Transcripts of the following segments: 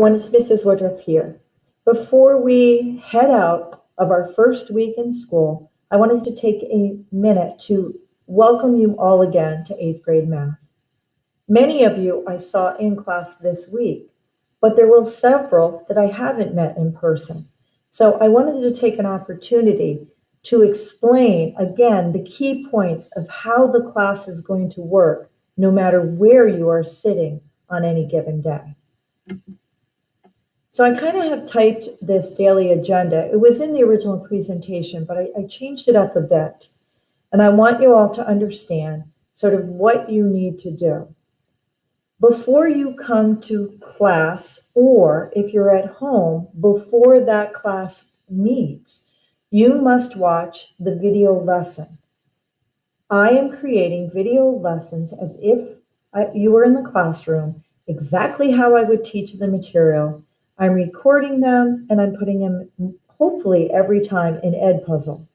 everyone, it's Mrs. Woodruff here. Before we head out of our first week in school, I wanted to take a minute to welcome you all again to 8th grade math. Many of you I saw in class this week, but there were several that I haven't met in person. So I wanted to take an opportunity to explain again the key points of how the class is going to work no matter where you are sitting on any given day. So I kind of have typed this daily agenda. It was in the original presentation, but I changed it up a bit. And I want you all to understand sort of what you need to do. Before you come to class, or if you're at home, before that class meets, you must watch the video lesson. I am creating video lessons as if you were in the classroom, exactly how I would teach the material. I'm recording them and I'm putting them hopefully every time in Edpuzzle.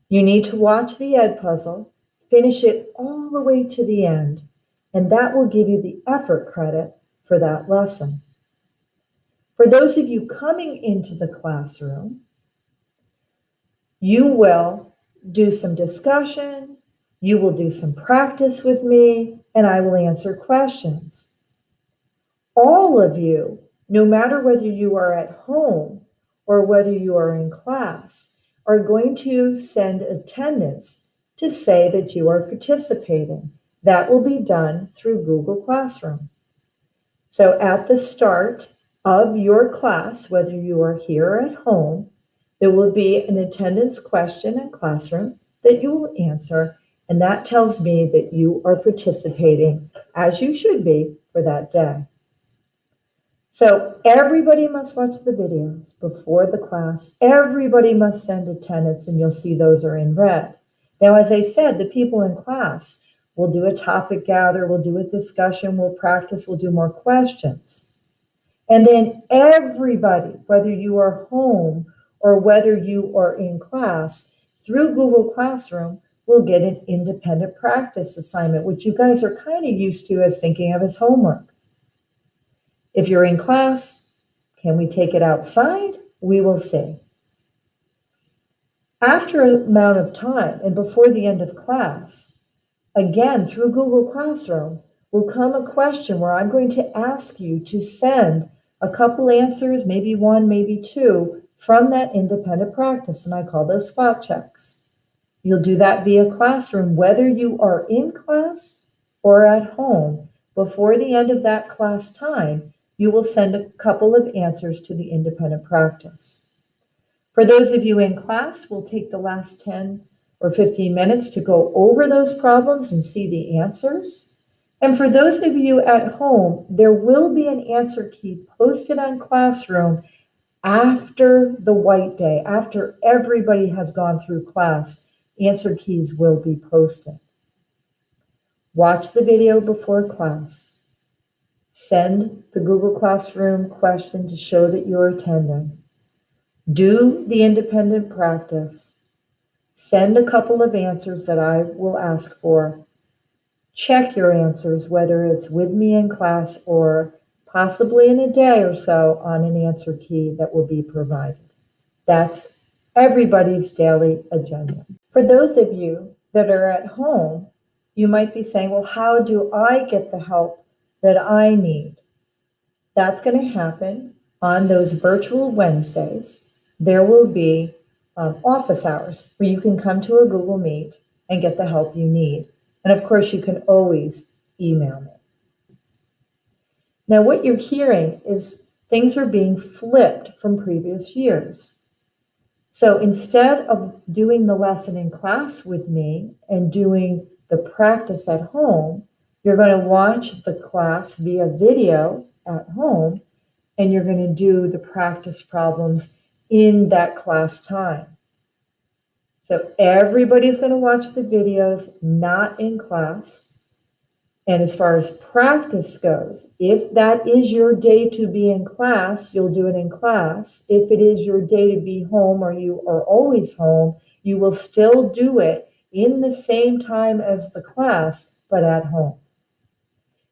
You need to watch the Edpuzzle, finish it all the way to the end, and that will give you the effort credit for that lesson. For those of you coming into the classroom, you will do some discussion, you will do some practice with me, and I will answer questions. All of you, no matter whether you are at home or whether you are in class, are going to send attendance to say that you are participating. That will be done through Google Classroom. So at the start of your class, whether you are here or at home, there will be an attendance question in Classroom that you will answer, and that tells me that you are participating as you should be for that day. So everybody must watch the videos before the class. Everybody must send attendance, and you'll see those are in red. Now, as I said, the people in class will do a topic gather, we'll do a discussion, we'll practice, we'll do more questions. And then everybody, whether you are home or whether you are in class, through Google Classroom, will get an independent practice assignment, which you guys are kind of used to as thinking of as homework. If you're in class, can we take it outside? We will see. After an amount of time and before the end of class, again, through Google Classroom, will come a question where I'm going to ask you to send a couple answers, maybe one, maybe two, from that independent practice, and I call those spot checks. You'll do that via Classroom, whether you are in class or at home. Before the end of that class time, you will send a couple of answers to the independent practice. For those of you in class, we'll take the last 10 or 15 minutes to go over those problems and see the answers. And for those of you at home, there will be an answer key posted on Classroom after the white day, after everybody has gone through class. Answer keys will be posted. Watch the video before class. Send the Google Classroom question to show that you're attending. Do the independent practice. Send a couple of answers that I will ask for. Check your answers, whether it's with me in class or possibly in a day or so on an answer key that will be provided. That's everybody's daily agenda. For those of you that are at home, you might be saying, well, how do I get the help that I need? That's going to happen on those virtual Wednesdays. There will be office hours where you can come to a Google Meet and get the help you need. And of course, you can always email me. Now, what you're hearing is things are being flipped from previous years. So instead of doing the lesson in class with me and doing the practice at home, you're going to watch the class via video at home, and you're going to do the practice problems in that class time. So everybody's going to watch the videos, not in class. And as far as practice goes, if that is your day to be in class, you'll do it in class. If it is your day to be home or you are always home, you will still do it in the same time as the class, but at home.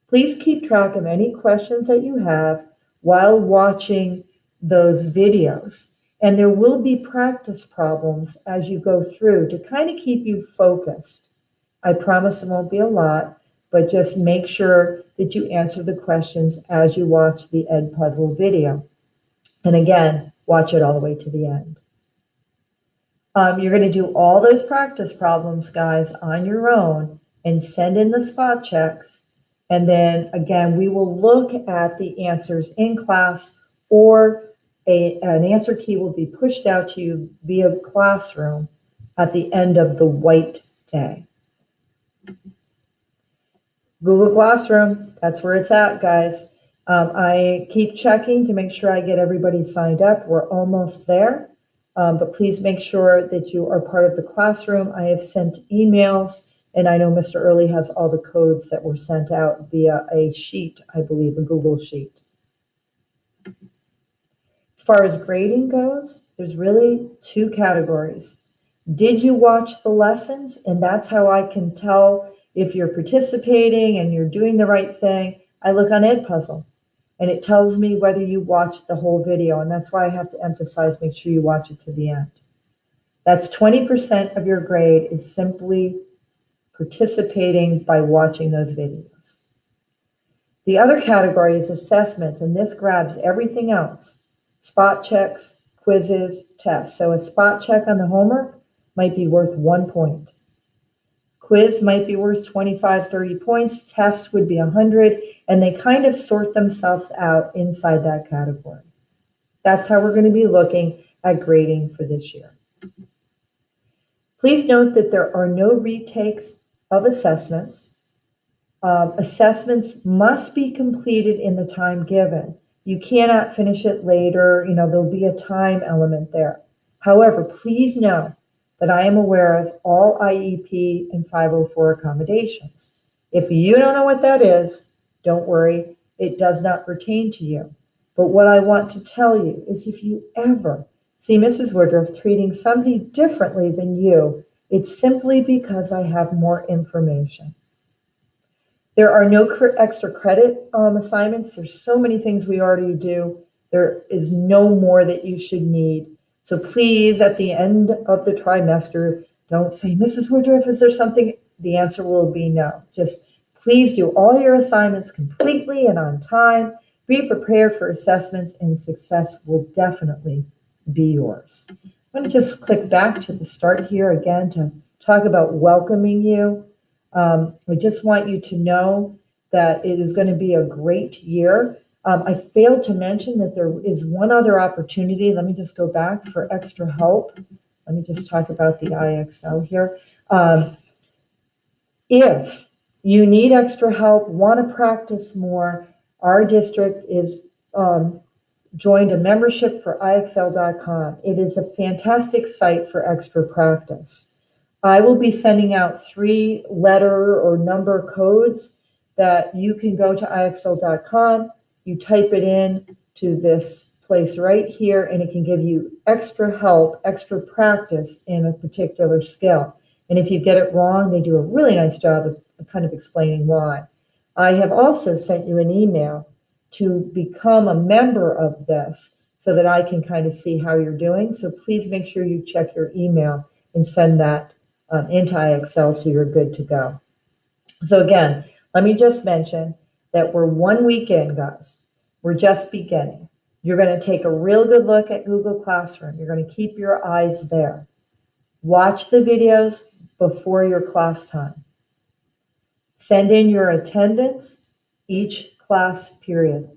Please keep track of any questions that you have. while watching those videos. And there will be practice problems as you go through to kind of keep you focused. I promise it won't be a lot, but just make sure that you answer the questions as you watch the Ed Puzzle video. And again, watch it all the way to the end. You're going to do all those practice problems, guys, on your own and send in the spot checks. And then again, we will look at the answers in class, or an answer key will be pushed out to you via Classroom at the end of the white day. Google Classroom, that's where it's at, guys. I keep checking to make sure I get everybody signed up. We're almost there, but please make sure that you are part of the Classroom. I have sent emails, and I know Mr. Early has all the codes that were sent out via a sheet, I believe, a Google sheet. As far as grading goes, there's really two categories. Did you watch the lessons? And that's how I can tell if you're participating and you're doing the right thing. I look on Ed Puzzle, and it tells me whether you watched the whole video. And that's why I have to emphasize, make sure you watch it to the end. That's 20% of your grade is simply participating by watching those videos. The other category is assessments, and this grabs everything else. Spot checks, quizzes, tests. So a spot check on the homework might be worth 1 point. Quiz might be worth 25, 30 points. Test would be 100, and they kind of sort themselves out inside that category. That's how we're going to be looking at grading for this year. Please note that there are no retakes of assessments. Assessments must be completed in the time given. You cannot finish it later. There'll be a time element there. However, please know that I am aware of all IEP and 504 accommodations. If you don't know what that is, don't worry, it does not pertain to you. But what I want to tell you is, if you ever see Mrs. Woodruff treating somebody differently than you, it's simply because I have more information. There are no extra credit assignments. There's so many things we already do. There is no more that you should need. So please, at the end of the trimester, don't say, Mrs. Woodruff, is there something? The answer will be no. Just please do all your assignments completely and on time. Be prepared for assessments, and success will definitely be yours. I'm going to just click back to the start here again to talk about welcoming you. I just want you to know that it is going to be a great year. I failed to mention that there is one other opportunity. Let me just go back for extra help. Let me just talk about the IXL here. If you need extra help, want to practice more, our district is joined a membership for IXL.com. It is a fantastic site for extra practice. I will be sending out 3 letter or number codes that you can go to IXL.com. You type it in to this place right here, and it can give you extra help, extra practice in a particular skill. And if you get it wrong, they do a really nice job of kind of explaining why. I have also sent you an email to become a member of this so that I can kind of see how you're doing. So please make sure you check your email and send that into IXL so you're good to go. So again, let me just mention that we're 1 week in, guys. We're just beginning. You're going to take a real good look at Google Classroom. You're going to keep your eyes there. Watch the videos before your class time. Send in your attendance each class period.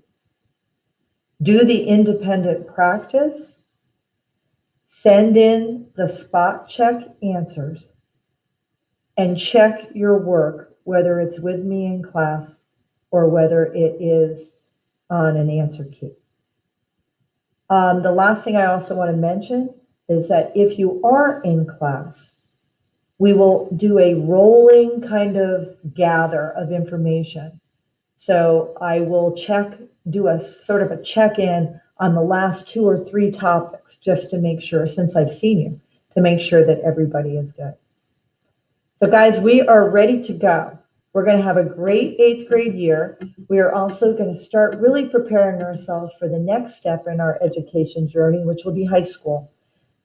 Do the independent practice. Send in the spot check answers. And check your work, whether it's with me in class or whether it is on an answer key. The last thing I also want to mention is that if you are in class, we will do a rolling kind of gather of information. So I will do a sort of a check-in on the last 2 or 3 topics, just to make sure, since I've seen you, to make sure that everybody is good. So guys, we are ready to go. We're going to have a great 8th grade year. We are also going to start really preparing ourselves for the next step in our education journey, which will be high school.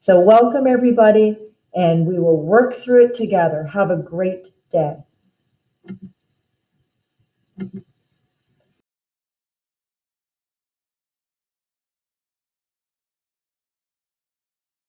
So welcome everybody, and we will work through it together. Have a great day.